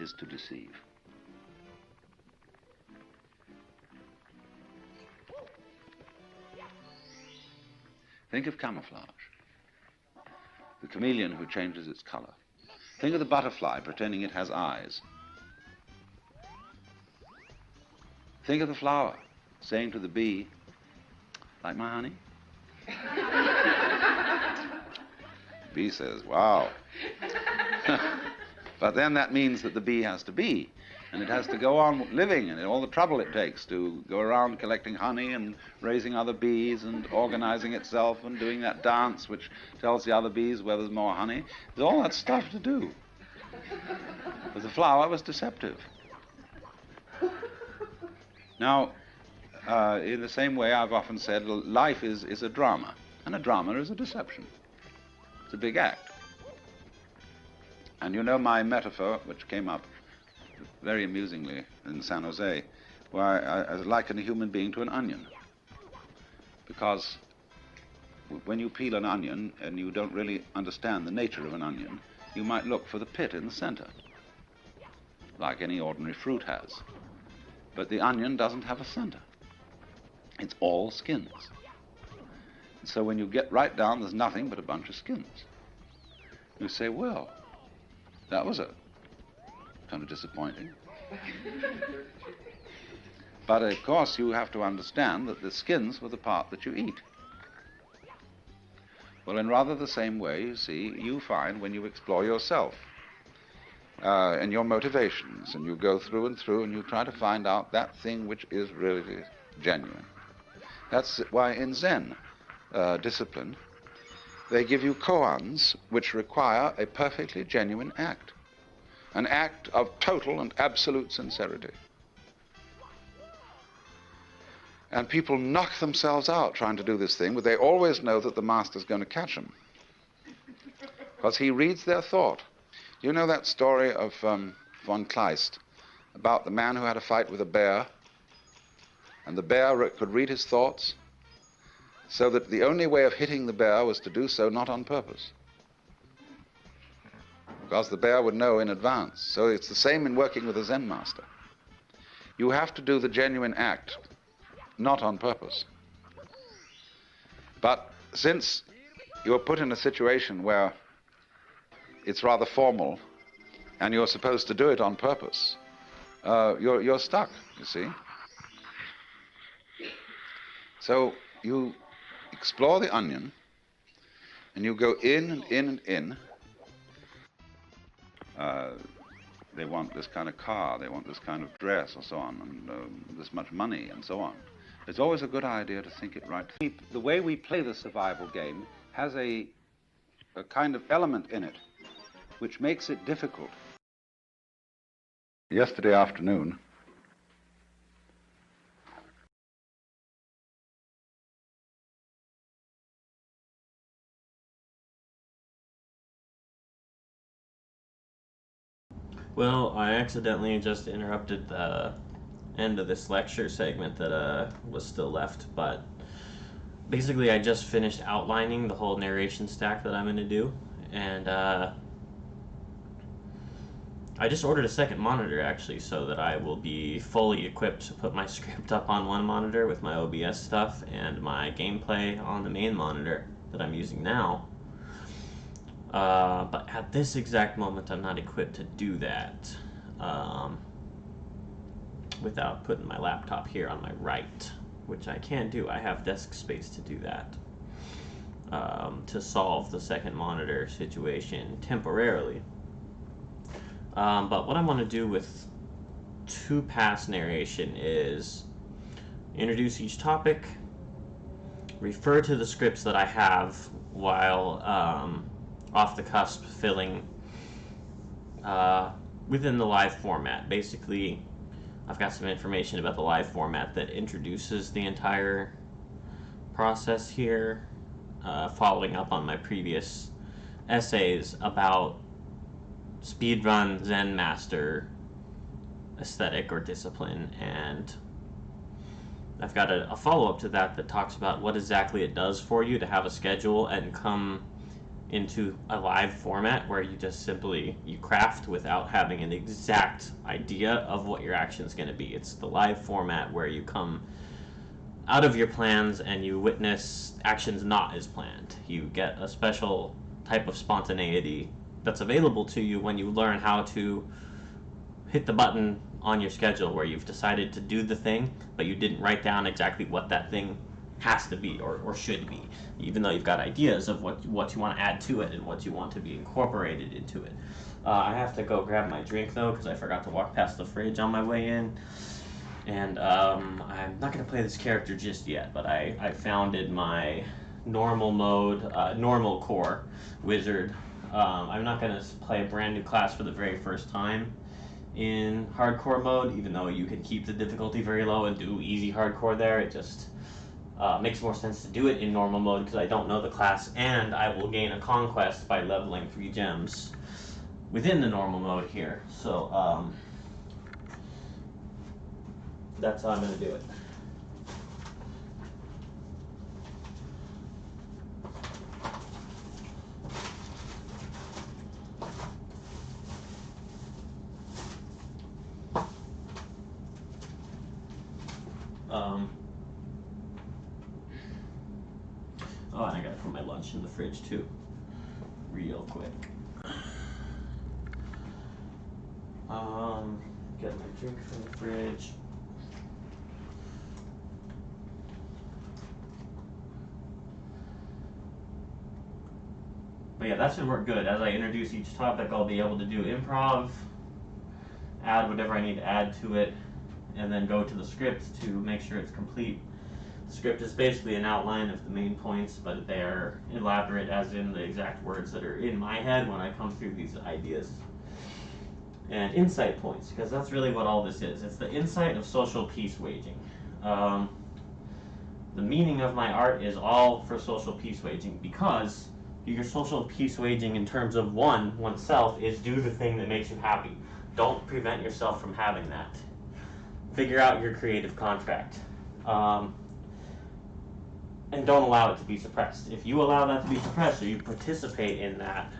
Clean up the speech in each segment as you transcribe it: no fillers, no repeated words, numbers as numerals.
is to deceive. Think of camouflage, the chameleon who changes its color. Think of the butterfly pretending it has eyes. Think of the flower saying to the bee, "Like my honey?" The bee says, "Wow." But then that means that the bee has to be, and it has to go on living, and all the trouble it takes to go around collecting honey and raising other bees and organizing itself and doing that dance which tells the other bees where there's more honey. There's all that stuff to do. But the flower was deceptive. Now, in the same way, I've often said life is a drama, and a drama is a deception. It's a big act. And you know my metaphor, which came up very amusingly in San Jose, where I liken a human being to an onion. Because when you peel an onion and you don't really understand the nature of an onion, you might look for the pit in the center, like any ordinary fruit has. But the onion doesn't have a center. It's all skins. And so when you get right down, there's nothing but a bunch of skins. You say, well, that was a kind of disappointing. But of course you have to understand that the skins were the part that you eat. Well, in rather the same way, you see, you find when you explore yourself and your motivations, and you go through and through and you try to find out that thing which is really genuine. That's why in Zen discipline, they give you koans which require a perfectly genuine act, an act of total and absolute sincerity. And people knock themselves out trying to do this thing, but they always know that the master's going to catch them, because he reads their thought. You know that story of von Kleist about the man who had a fight with a bear, and the bear could read his thoughts, so that the only way of hitting the bear was to do so not on purpose, because the bear would know in advance. So it's the same in working with a Zen master. You have to do the genuine act, not on purpose. But since you're put in a situation where it's rather formal and you're supposed to do it on purpose, you're stuck, you see. So you explore the onion, and you go in and in and in. They want this kind of car, they want this kind of dress, or so on, and this much money, and so on. It's always a good idea to think it right. The way we play the survival game has a kind of element in it which makes it difficult. Yesterday afternoon, well, I accidentally just interrupted the end of this lecture segment that was still left, but basically I just finished outlining the whole narration stack that I'm going to do, and I just ordered a second monitor, actually, so that I will be fully equipped to put my script up on one monitor with my OBS stuff and my gameplay on the main monitor that I'm using now. But at this exact moment, I'm not equipped to do that without putting my laptop here on my right, which I can do. I have desk space to do that, to solve the second monitor situation temporarily. But what I want to do with two-pass narration is introduce each topic, refer to the scripts that I have while off the cusp filling within the live format. Basically, I've got some information about the live format that introduces the entire process here, following up on my previous essays about speedrun Zen master aesthetic or discipline, and I've got a follow-up to that that talks about what exactly it does for you to have a schedule and come into a live format where you just simply you craft without having an exact idea of what your action is going to be. It's the live format where you come out of your plans and you witness actions not as planned. You get a special type of spontaneity that's available to you when you learn how to hit the button on your schedule where you've decided to do the thing, but you didn't write down exactly what that thing has to be or should be, even though you've got ideas of what you want to add to it and what you want to be incorporated into it. I have to go grab my drink though because I forgot to walk past the fridge on my way in. And I'm not going to play this character just yet, but I founded my normal mode, normal core wizard. I'm not going to play a brand new class for the very first time in hardcore mode, even though you can keep the difficulty very low and do easy hardcore there. It just makes more sense to do it in normal mode because I don't know the class, and I will gain a conquest by leveling 3 gems within the normal mode here. So that's how I'm going to do it. Oh, and I gotta put my lunch in the fridge too, real quick. Get my drink from the fridge. But yeah, that should work good. As I introduce each topic, I'll be able to do improv, add whatever I need to add to it, and then go to the script to make sure it's complete. The script is basically an outline of the main points, but they are elaborate as in the exact words that are in my head when I come through these ideas. And insight points, because that's really what all this is. It's the insight of social peace waging. The meaning of my art is all for social peace waging, because your social peace waging in terms of oneself is do the thing that makes you happy. Don't prevent yourself from having that. Figure out your creative contract. And don't allow it to be suppressed. If you allow that to be suppressed or you participate in that,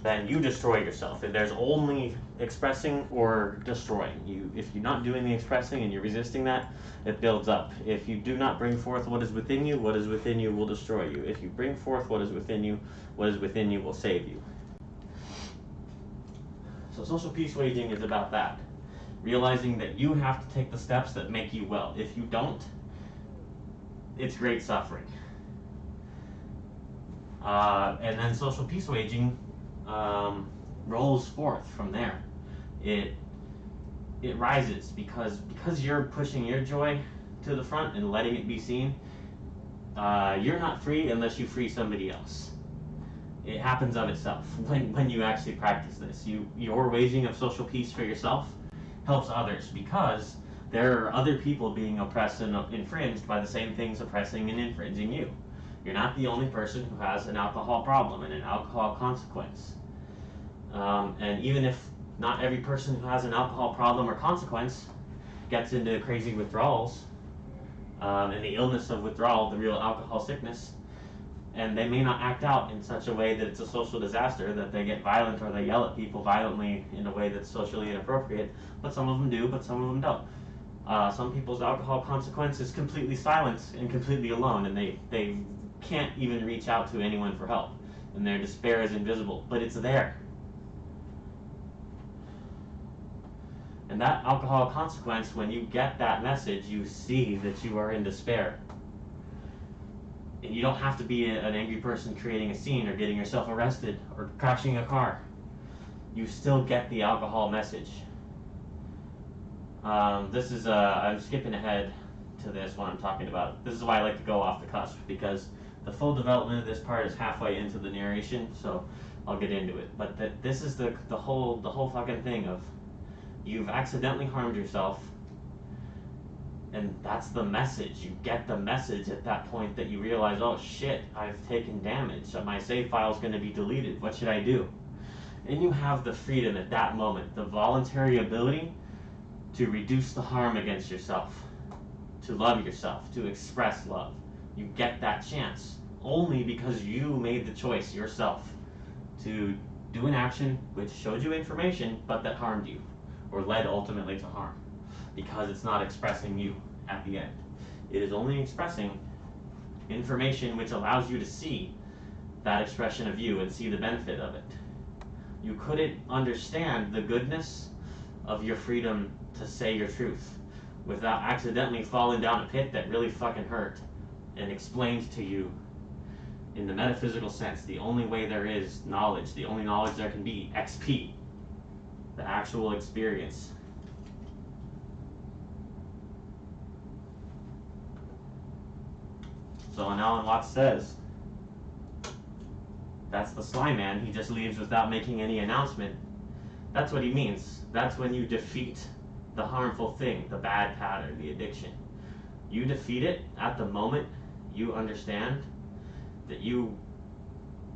then you destroy yourself. If there's only expressing or destroying, if you're not doing the expressing and you're resisting that, it builds up. If you do not bring forth what is within you will destroy you. If you bring forth what is within you will save you. So social peace waging is about that. Realizing that you have to take the steps that make you well. If you don't, it's great suffering. And then social peace waging rolls forth from there. It rises because you're pushing your joy to the front and letting it be seen. You're not free unless you free somebody else. It happens of itself when you actually practice this. Your waging of social peace for yourself helps others because there are other people being oppressed and infringed by the same things oppressing and infringing you. You're not the only person who has an alcohol problem and an alcohol consequence. And even if not every person who has an alcohol problem or consequence gets into crazy withdrawals, and the illness of withdrawal, the real alcohol sickness, and they may not act out in such a way that it's a social disaster, that they get violent or they yell at people violently in a way that's socially inappropriate, but some of them do, but some of them don't. Some people's alcohol consequence is completely silent and completely alone, and they can't even reach out to anyone for help, and their despair is invisible, but it's there. And that alcohol consequence, when you get that message, you see that you are in despair. And you don't have to be an angry person creating a scene or getting yourself arrested or crashing a car. You still get the alcohol message. This is, I'm skipping ahead to this when I'm talking about it. This is why I like to go off the cusp, because the full development of this part is halfway into the narration, so I'll get into it. But this is the whole fucking thing of you've accidentally harmed yourself, and that's the message. You get the message at that point that you realize, oh shit, I've taken damage. My save file's going to be deleted. What should I do? And you have the freedom at that moment, the voluntary ability to reduce the harm against yourself, to love yourself, to express love. You get that chance only because you made the choice yourself to do an action which showed you information but that harmed you or led ultimately to harm, because it's not expressing you at the end. It is only expressing information which allows you to see that expression of you and see the benefit of it. You couldn't understand the goodness of your freedom to say your truth without accidentally falling down a pit that really fucking hurt and explained to you in the metaphysical sense the only way there is knowledge, the only knowledge there can be, XP, the actual experience. So when Alan Watts says, that's the sly man, he just leaves without making any announcement, that's what he means. That's when you defeat the harmful thing, the bad pattern, the addiction. You defeat it at the moment you understand that you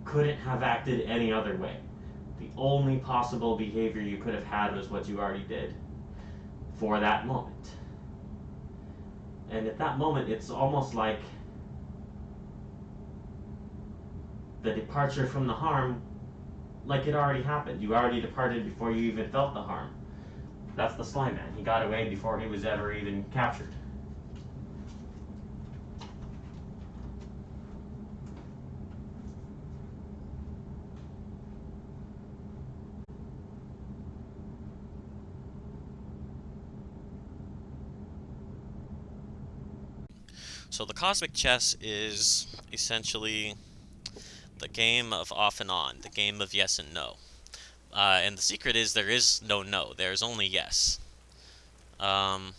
couldn't have acted any other way. The only possible behavior you could have had was what you already did for that moment. And at that moment, it's almost like the departure from the harm, like it already happened. You already departed before you even felt the harm. That's the sly man. He got away before he was ever even captured. So the cosmic chess is essentially the game of off and on, the game of yes and no. And the secret is there is no no, there's only yes. What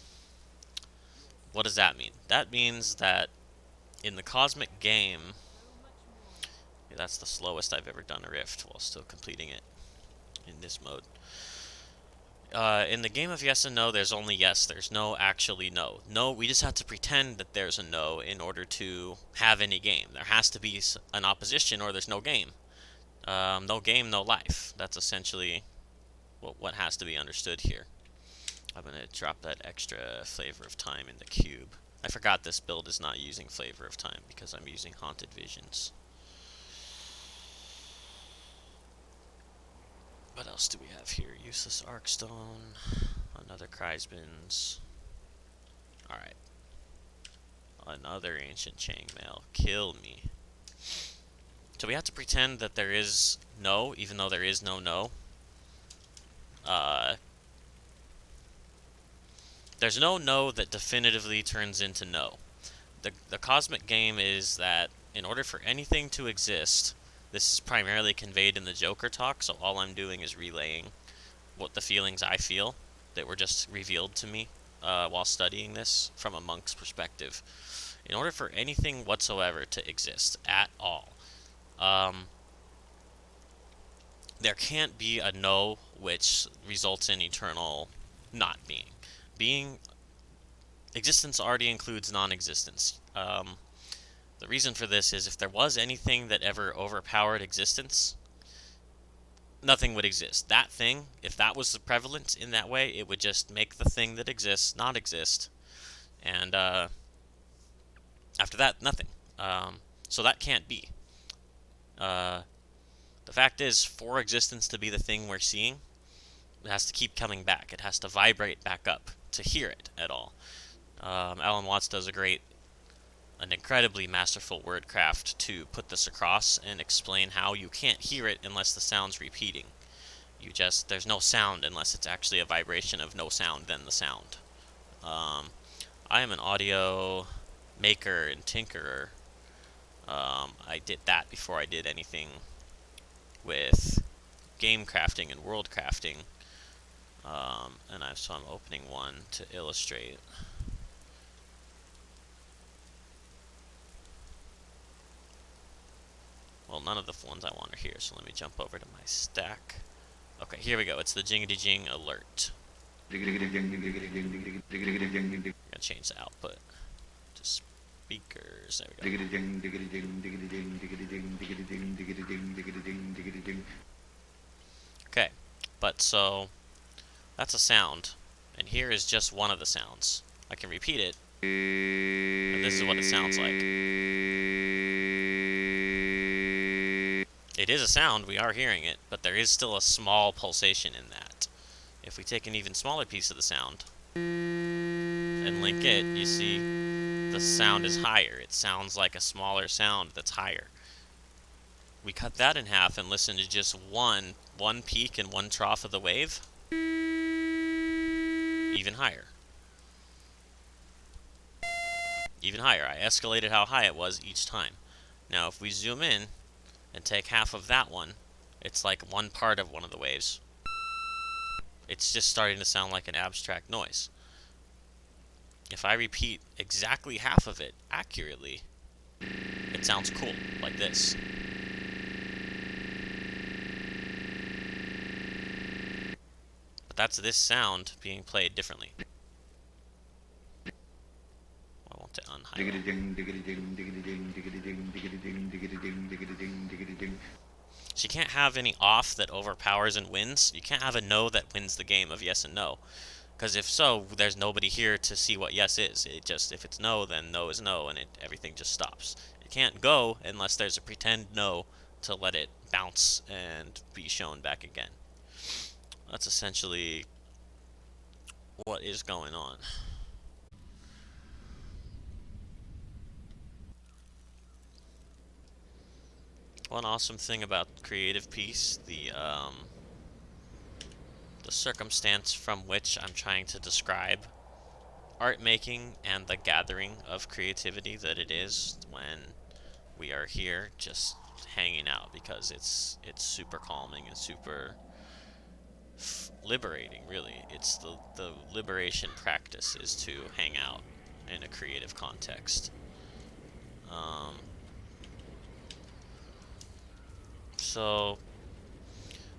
does that mean? That means that in the cosmic game, that's the slowest I've ever done a rift while still completing it in this mode. In the game of yes and no, there's only yes. There's no actually no. No, we just have to pretend that there's a no in order to have any game. There has to be an opposition or there's no game. No game, no life. That's essentially what has to be understood here. I'm going to drop that extra flavor of time in the cube. I forgot this build is not using flavor of time because I'm using haunted visions. What else do we have here? Useless Arkstone, another Kreisbins. Alright. Another Ancient Chainmail. Kill me. So we have to pretend that there is no, even though there is no no. There's no no that definitively turns into no. The cosmic game is that in order for anything to exist, this is primarily conveyed in the Joker talk, so all I'm doing is relaying what the feelings I feel that were just revealed to me while studying this from a monk's perspective. In order for anything whatsoever to exist at all, there can't be a no which results in eternal not being. Existence already includes non-existence. The reason for this is if there was anything that ever overpowered existence, nothing would exist. That thing, if that was the prevalent in that way, it would just make the thing that exists not exist. And after that, nothing. So that can't be. The fact is, for existence to be the thing we're seeing, it has to keep coming back. It has to vibrate back up to hear it at all. Alan Watts does an incredibly masterful wordcraft to put this across and explain how you can't hear it unless the sound's repeating. There's no sound unless it's actually a vibration of no sound, then the sound. I am an audio maker and tinkerer. I did that before I did anything with game crafting and world crafting. So I'm opening one to illustrate. Well, none of the ones I want are here, so let me jump over to my stack. Okay, here we go. It's the Jingity Jing alert. I'm gonna change the output to speakers. There we go. Okay, but so that's a sound, and here is just one of the sounds. I can repeat it And this is what it sounds like. It is a sound, we are hearing it, but there is still a small pulsation in that. If we take an even smaller piece of the sound and link it, you see the sound is higher. It sounds like a smaller sound that's higher. We cut that in half and listen to just one peak and one trough of the wave. Even higher. Even higher. I escalated how high it was each time. Now if we zoom in and take half of that one, it's like one part of one of the waves. It's just starting to sound like an abstract noise. If I repeat exactly half of it accurately, it sounds cool, like this. But that's this sound being played differently. I want to unhighlight. So you can't have any off that overpowers and wins. You can't have a no that wins the game of yes and no. Because if so, there's nobody here to see what yes is. It just, if it's no, then no is no, and everything just stops. It can't go unless there's a pretend no to let it bounce and be shown back again. That's essentially what is going on. One awesome thing about creative piece, the circumstance from which I'm trying to describe art making and the gathering of creativity that it is when we are here just hanging out, because it's super calming and super liberating, really. It's the liberation practice is to hang out in a creative context. So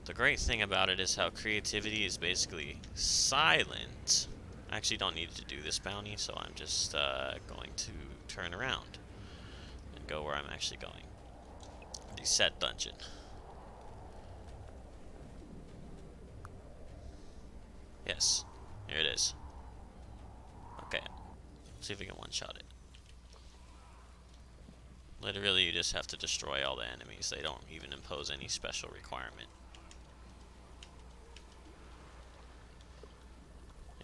the great thing about it is how creativity is basically silent. I actually don't need to do this bounty, so I'm just going to turn around and go where I'm actually going. Reset dungeon. Yes, here it is. Okay, see if we can one-shot it. Literally, you just have to destroy all the enemies. They don't even impose any special requirement.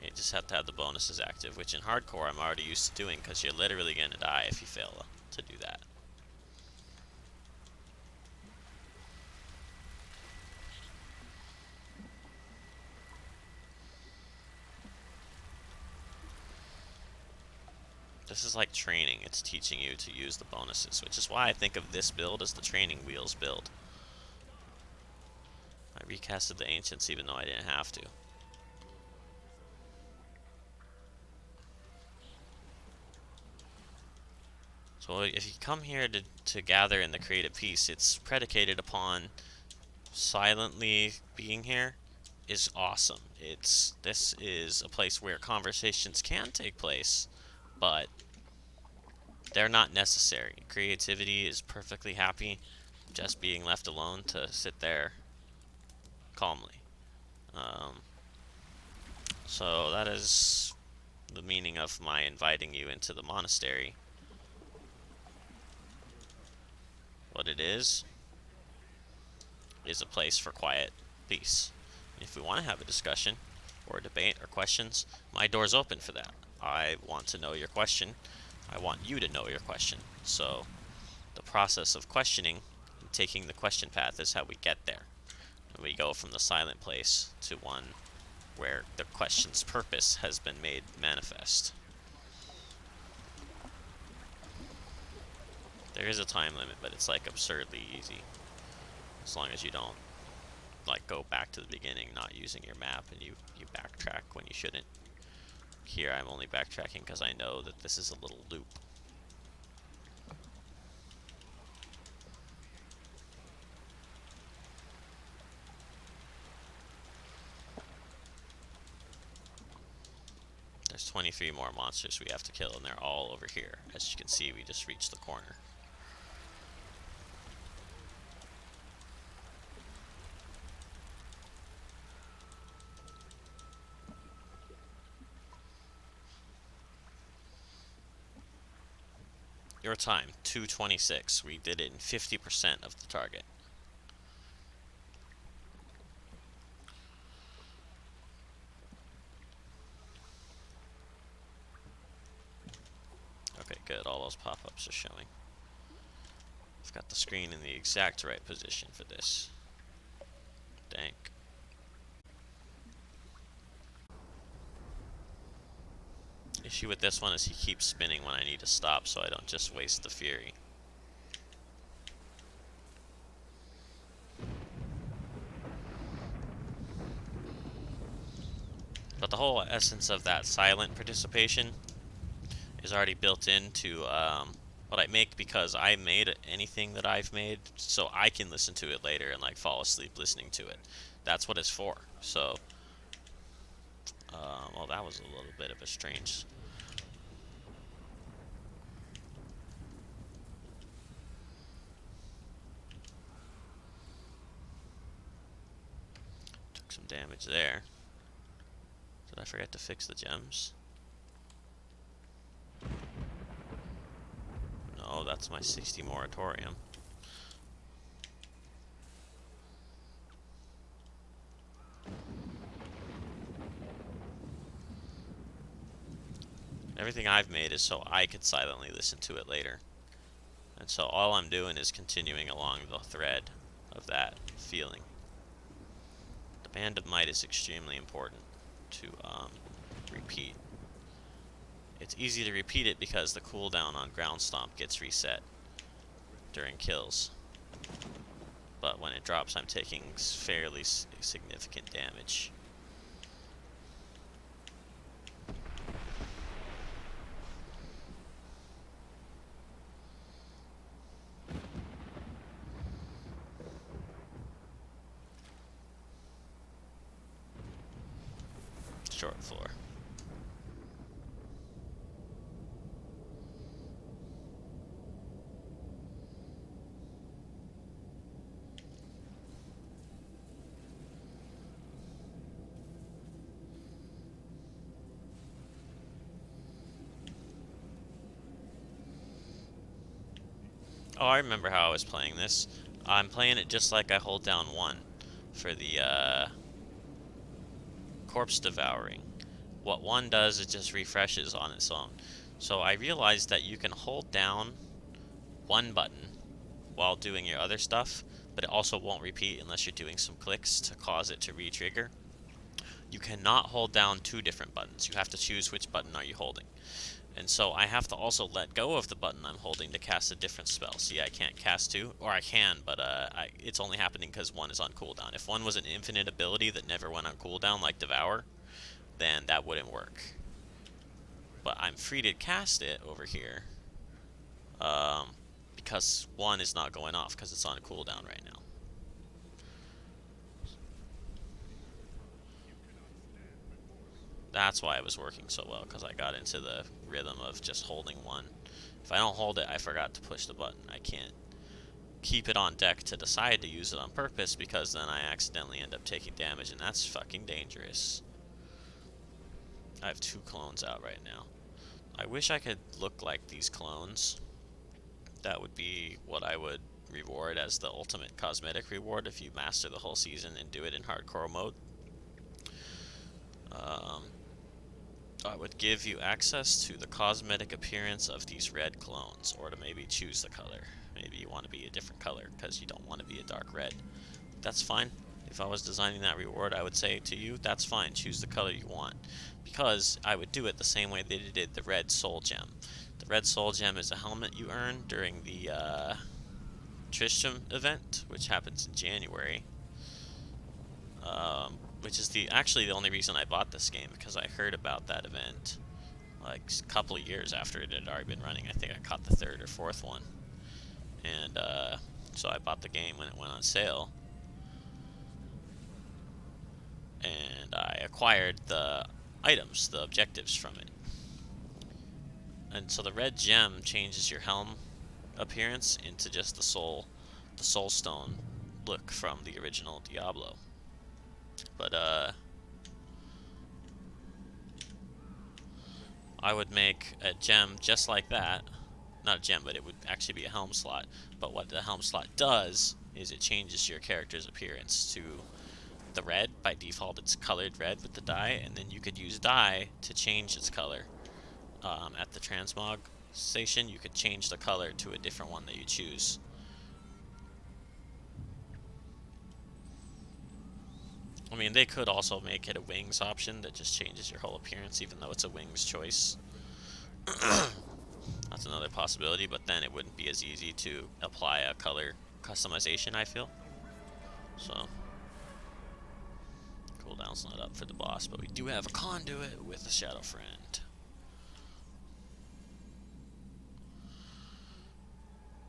You just have to have the bonuses active, which in hardcore I'm already used to doing, because you're literally going to die if you fail to do that. This is like training. It's teaching you to use the bonuses, which is why I think of this build as the training wheels build. I recasted the ancients even though I didn't have to. So if you come here to gather in the creative piece, it's predicated upon silently being here is awesome. This is a place where conversations can take place, but they're not necessary. Creativity is perfectly happy just being left alone to sit there calmly. So that is the meaning of my inviting you into the monastery. What it is a place for quiet peace. If we want to have a discussion or a debate or questions, my door's open for that. I want to know your question. I want you to know your question. So the process of questioning and taking the question path is how we get there. And we go from the silent place to one where the question's purpose has been made manifest. There is a time limit, but it's like absurdly easy. As long as you don't like go back to the beginning, not using your map, and you backtrack when you shouldn't. Here I'm only backtracking because I know that this is a little loop. There's 23 more monsters we have to kill, and they're all over here. As you can see, we just reached the corner. Your time, 2:26. We did it in 50% of the target. Okay, good. All those pop-ups are showing. I've got the screen in the exact right position for this. Dank. Issue with this one is he keeps spinning when I need to stop, so I don't just waste the fury. But the whole essence of that silent participation is already built into what I make, because I made anything that I've made so I can listen to it later and like fall asleep listening to it. That's what it's for. So, well, that was a little bit of a strange. Took some damage there. Did I forget to fix the gems? No, that's my 60 moratorium. Everything I've made is so I could silently listen to it later. And so all I'm doing is continuing along the thread of that feeling. The Band of Might is extremely important to repeat. It's easy to repeat it because the cooldown on Ground Stomp gets reset during kills. But when it drops, I'm taking fairly significant damage. Short floor. Oh, I remember how I was playing this. I'm playing it just like I hold down 1 for the corpse devouring. What 1 does is just refreshes on its own. So I realized that you can hold down 1 button while doing your other stuff, but it also won't repeat unless you're doing some clicks to cause it to re-trigger. You cannot hold down 2 different buttons. You have to choose which button are you holding. And so I have to also let go of the button I'm holding to cast a different spell. See, I can't cast 2, or I can, but it's only happening because 1 is on cooldown. If 1 was an infinite ability that never went on cooldown, like Devour, then that wouldn't work. But I'm free to cast it over here, because 1 is not going off because it's on cooldown right now. That's why it was working so well, because I got into the rhythm of just holding 1. If I don't hold it, I forgot to push the button. I can't keep it on deck to decide to use it on purpose, because then I accidentally end up taking damage, and that's fucking dangerous. I have 2 clones out right now. I wish I could look like these clones. That would be what I would reward as the ultimate cosmetic reward if you master the whole season and do it in hardcore mode. I would give you access to the cosmetic appearance of these red clones, or to maybe choose the color. Maybe you want to be a different color because you don't want to be a dark red. That's fine. If I was designing that reward, I would say to you, that's fine, choose the color you want. Because I would do it the same way they did the red soul gem. The red soul gem is a helmet you earn during the Tristram event, which happens in January. Which is actually the only reason I bought this game, because I heard about that event like a couple of years after it had already been running. I think I caught the 3rd or 4th one. And so I bought the game when it went on sale. And I acquired the items, the objectives from it. And so the red gem changes your helm appearance into just the soul stone look from the original Diablo. But I would make a gem just like that, not a gem, but it would actually be a helm slot. But what the helm slot does is it changes your character's appearance to the red. By default, it's colored red with the dye, and then you could use dye to change its color. At the transmog station, you could change the color to a different one that you choose. I mean, they could also make it a wings option that just changes your whole appearance, even though it's a wings choice. That's another possibility, but then it wouldn't be as easy to apply a color customization, I feel. So, cooldown's not up for the boss, but we do have a conduit with a Shadow Friend.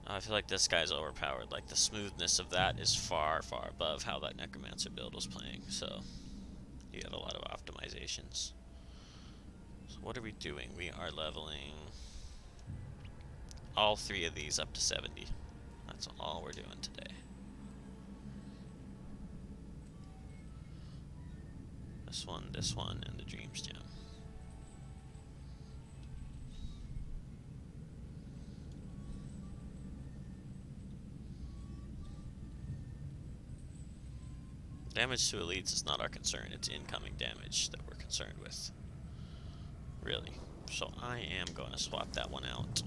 I feel like this guy's overpowered. Like, the smoothness of that is far, far above how that Necromancer build was playing, so you got a lot of optimizations. So what are we doing? We are leveling all 3 of these up to 70. That's all we're doing today. This one, and the Dreams Gem. Damage to elites is not our concern, it's incoming damage that we're concerned with. Really. So I am going to swap that one out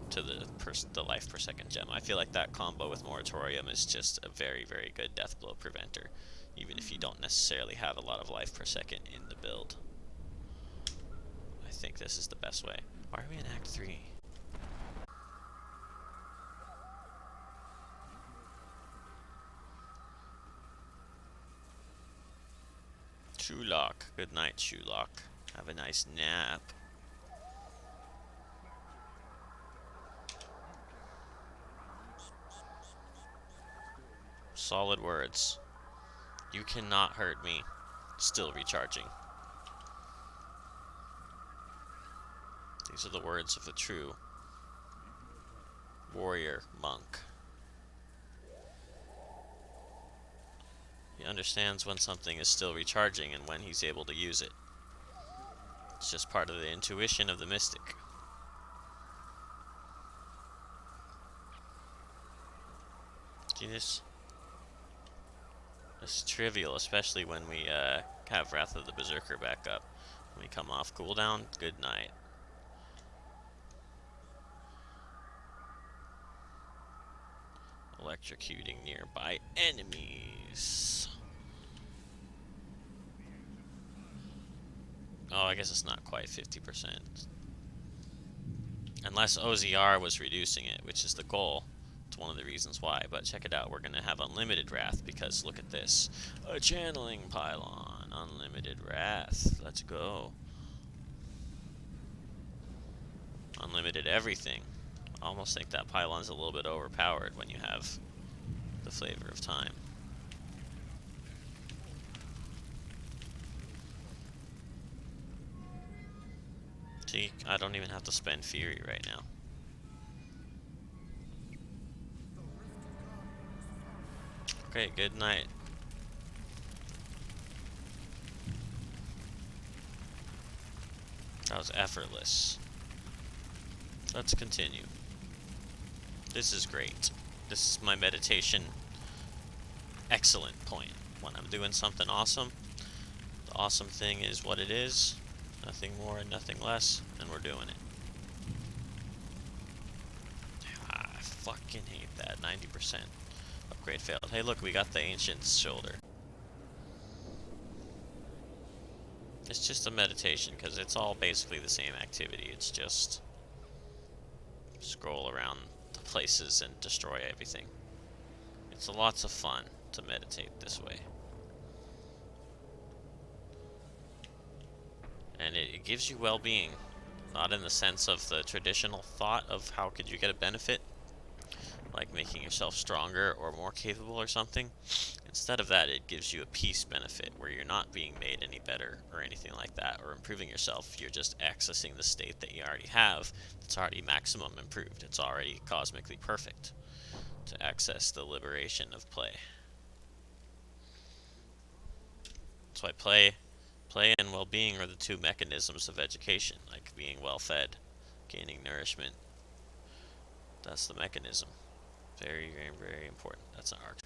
to the life per second gem. I feel like that combo with Moratorium is just a very, very good death blow preventer, even if you don't necessarily have a lot of life per second in the build. I think this is the best way. Why are we in Act 3? Shoelock. Good night, Shoelock. Have a nice nap. Solid words. You cannot hurt me. Still recharging. These are the words of the true warrior monk. He understands when something is still recharging and when he's able to use it. It's just part of the intuition of the mystic. Genius. It's trivial, especially when we have Wrath of the Berserker back up. When we come off cooldown, good night. Electrocuting nearby enemies. Oh, I guess it's not quite 50%. Unless OZR was reducing it, which is the goal. It's one of the reasons why. But check it out, we're going to have unlimited Wrath because look at this. A channeling pylon. Unlimited Wrath. Let's go. Unlimited everything. I almost think that pylon's a little bit overpowered when you have the Flavor of Time. See, I don't even have to spend Fury right now. Okay, good night. That was effortless. Let's continue. This is great. This is my meditation excellent point. When I'm doing something awesome, the awesome thing is what it is. Nothing more and nothing less, and we're doing it. Ah, I fucking hate that. 90%. Upgrade failed. Hey look, we got the Ancient's Shoulder. It's just a meditation, because it's all basically the same activity. It's just scroll around the places and destroy everything. It's lots of fun to meditate this way. And it gives you well-being, not in the sense of the traditional thought of how could you get a benefit, like making yourself stronger or more capable or something. Instead of that, it gives you a peace benefit where you're not being made any better or anything like that, or improving yourself. You're just accessing the state that you already have. It's already maximum improved. It's already cosmically perfect to access the liberation of play. That's why play and well-being are the two mechanisms of education, like being well-fed Gaining nourishment. That's the mechanism. Very, very, very important. That's an arc.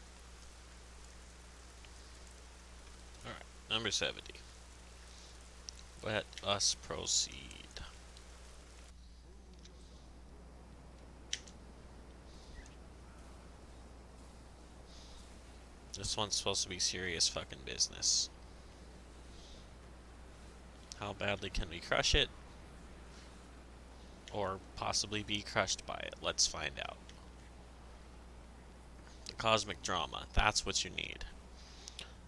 Alright, number 70. Let us proceed. This one's supposed to be serious fucking business. How badly can we crush it? Or possibly be crushed by it? Let's find out. The cosmic drama. That's what you need.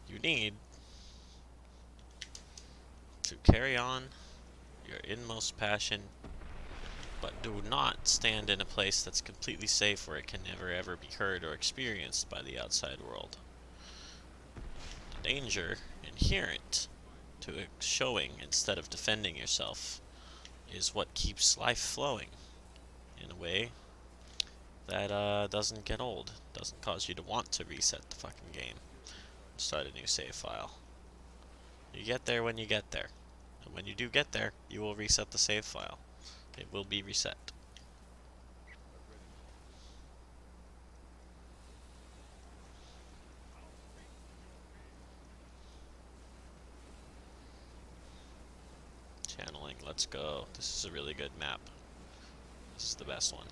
You need to carry on your inmost passion, but do not stand in a place that's completely safe where it can never ever be heard or experienced by the outside world. The danger inherent to showing instead of defending yourself is what keeps life flowing in a way that doesn't get old, doesn't cause you to want to reset the fucking game and start a new save file. You get there when you get there, and when you do get there, you will reset the save file. It will be reset. Channeling, let's go. This is a really good map. This is the best one.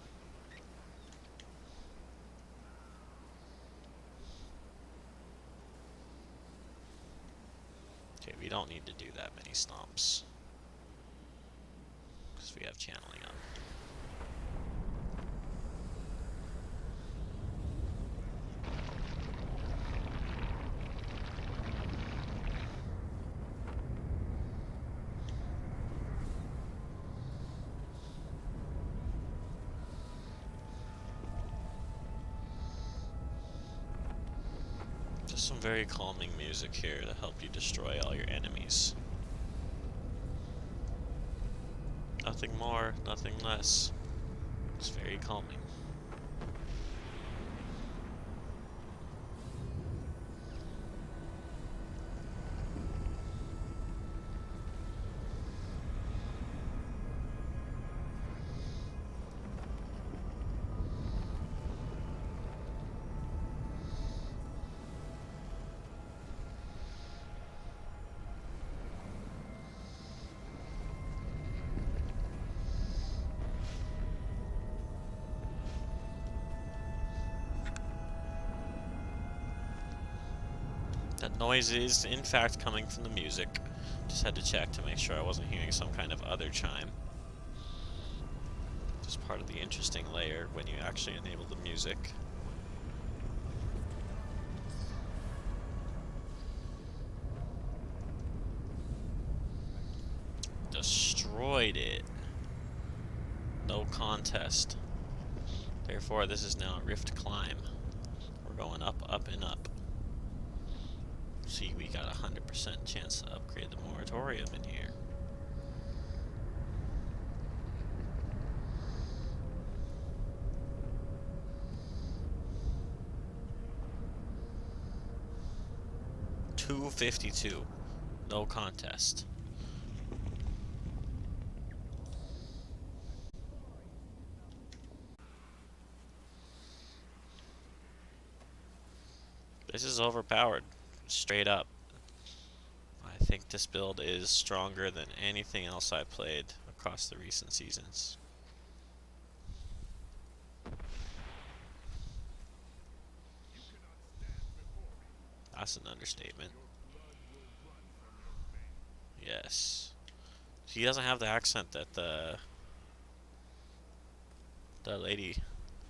Okay, we don't need to do that many stomps, because we have channeling on. Just some very calming music here to help you destroy all your enemies. Nothing more, nothing less. It's very calming. That noise is, in fact, coming from the music. Just had to check to make sure I wasn't hearing some kind of other chime. Just part of the interesting layer when you actually enable the music. Destroyed it. No contest. Therefore, this is now a rift climb. We're going up, up, and up. See, we got a 100% chance to upgrade the moratorium in here. $252. No contest. This is overpowered. Straight up. I think this build is stronger than anything else I've played across the recent seasons. That's an understatement. Yes. He doesn't have the accent that the lady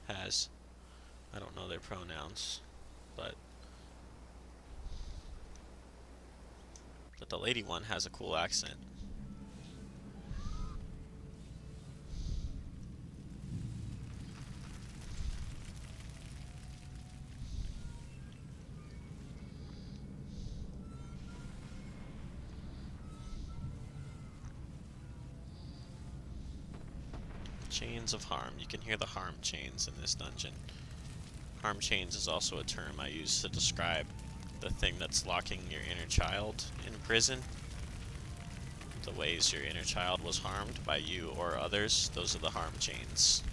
has. I don't know their pronouns, but the lady one has a cool accent. Chains of Harm. You can hear the harm chains in this dungeon. Harm chains is also a term I use to describe the thing that's locking your inner child in prison. the ways your inner child was harmed by you or others, those are the harm chains.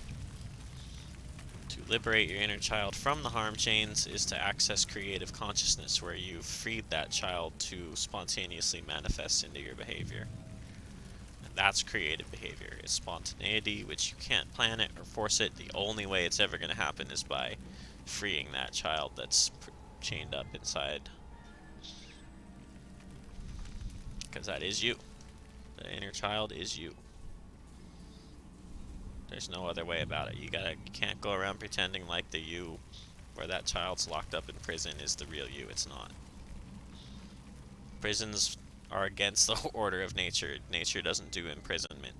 To liberate your inner child from the harm chains is to access creative consciousness, where you've freed that child to spontaneously manifest into your behavior. And that's creative behavior. It's spontaneity, which you can't plan it or force it. The only way it's ever going to happen is by freeing that child that's chained up inside. Because that is you. The inner child is you. There's no other way about it. You can't go around pretending like the you where that child's locked up in prison is the real you. It's not. Prisons are against the order of nature. Nature doesn't do imprisonment.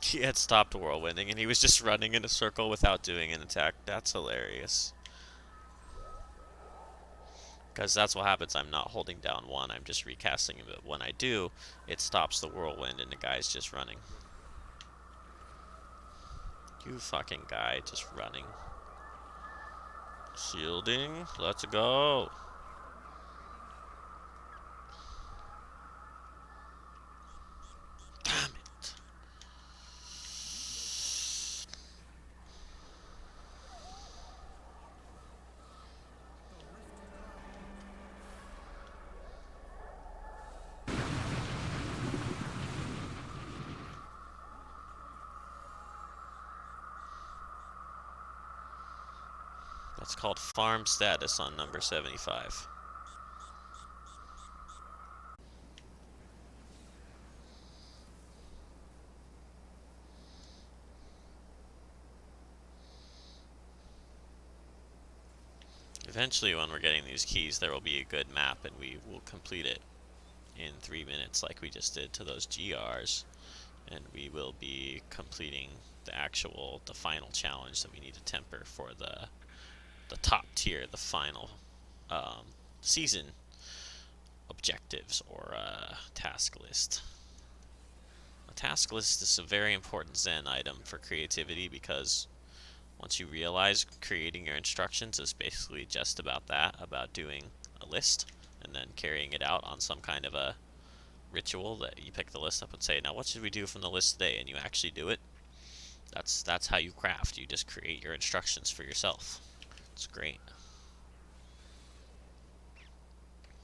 He had stopped whirlwinding and he was just running in a circle without doing an attack. That's hilarious. Because that's what happens. I'm not holding down one, I'm just recasting it. But when I do, it stops the whirlwind and the guy's just running. You fucking guy, just running. Shielding, let's go. Damn it. That's called farm status on number 75. Eventually, when we're getting these keys, there will be a good map and we will complete it in 3 minutes like we just did to those GRs. And we will be completing the final challenge that we need to temper for the top tier, the final season objectives or task list. A task list is a very important Zen item for creativity, because once you realize creating your instructions is basically just about that, about doing a list and then carrying it out on some kind of a ritual that you pick the list up and say, now what should we do from the list today? And you actually do it. That's how you craft. You just create your instructions for yourself. It's great.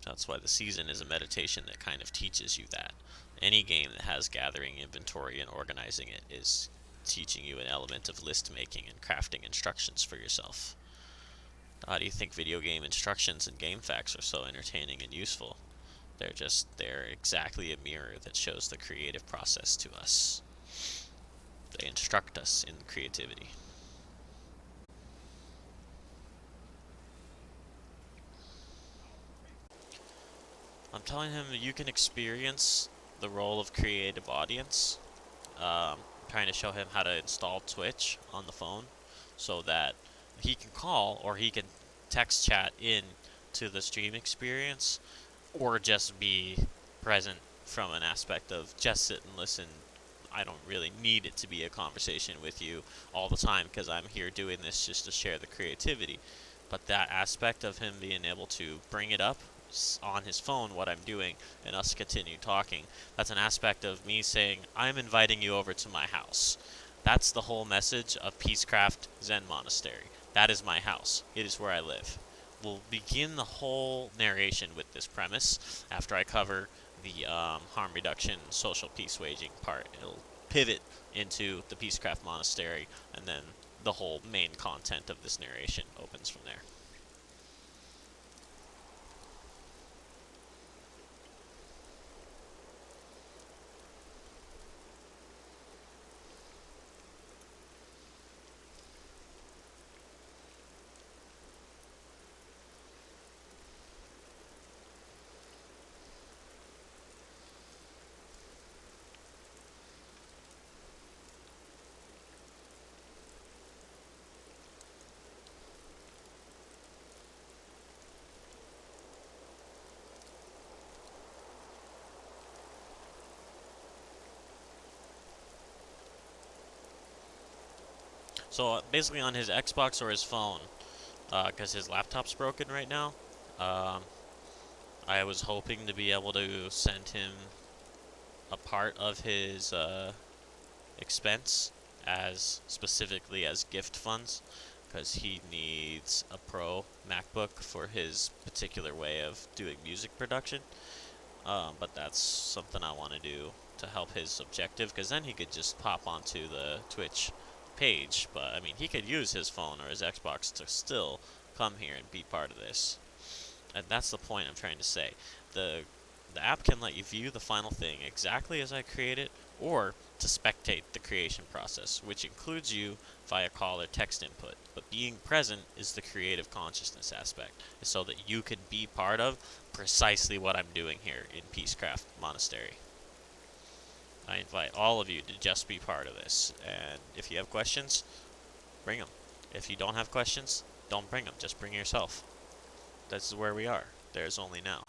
That's why the season is a meditation that kind of teaches you that. Any game that has gathering inventory and organizing it is teaching you an element of list making and crafting instructions for yourself. How do you think video game instructions and game facts are so entertaining and useful? They're exactly a mirror that shows the creative process to us. They instruct us in creativity. I'm telling him that you can experience the role of creative audience. Trying to show him how to install Twitch on the phone so that he can call or he can text chat in to the stream experience, or just be present from an aspect of just sit and listen. I don't really need it to be a conversation with you all the time because I'm here doing this just to share the creativity. But that aspect of him being able to bring it up on his phone, what I'm doing, and us continue talking, that's an aspect of me saying, I'm inviting you over to my house. That's the whole message of Peacecraft Zen Monastery. That is my house. It is where I live. We'll begin the whole narration with this premise after I cover the harm reduction, social peace waging part. It'll pivot into the Peacecraft Monastery, and then the whole main content of this narration opens from there. So basically on his Xbox or his phone, because his laptop's broken right now, um, I was hoping to be able to send him a part of his expense as specifically as gift funds, because he needs a pro MacBook for his particular way of doing music production. But that's something I want to do to help his objective, because then he could just pop onto the Twitch page. But I mean, he could use his phone or his Xbox to still come here and be part of this. And that's the point I'm trying to say. The the app can let you view the final thing exactly as I create it, or to spectate the creation process, which includes you via call or text input. But being present is the creative consciousness aspect, so that you can be part of precisely what I'm doing here in Peacecraft Monastery. I invite all of you to just be part of this, and if you have questions, bring them. If you don't have questions, don't bring them. Just bring yourself. This is where we are. There's only now.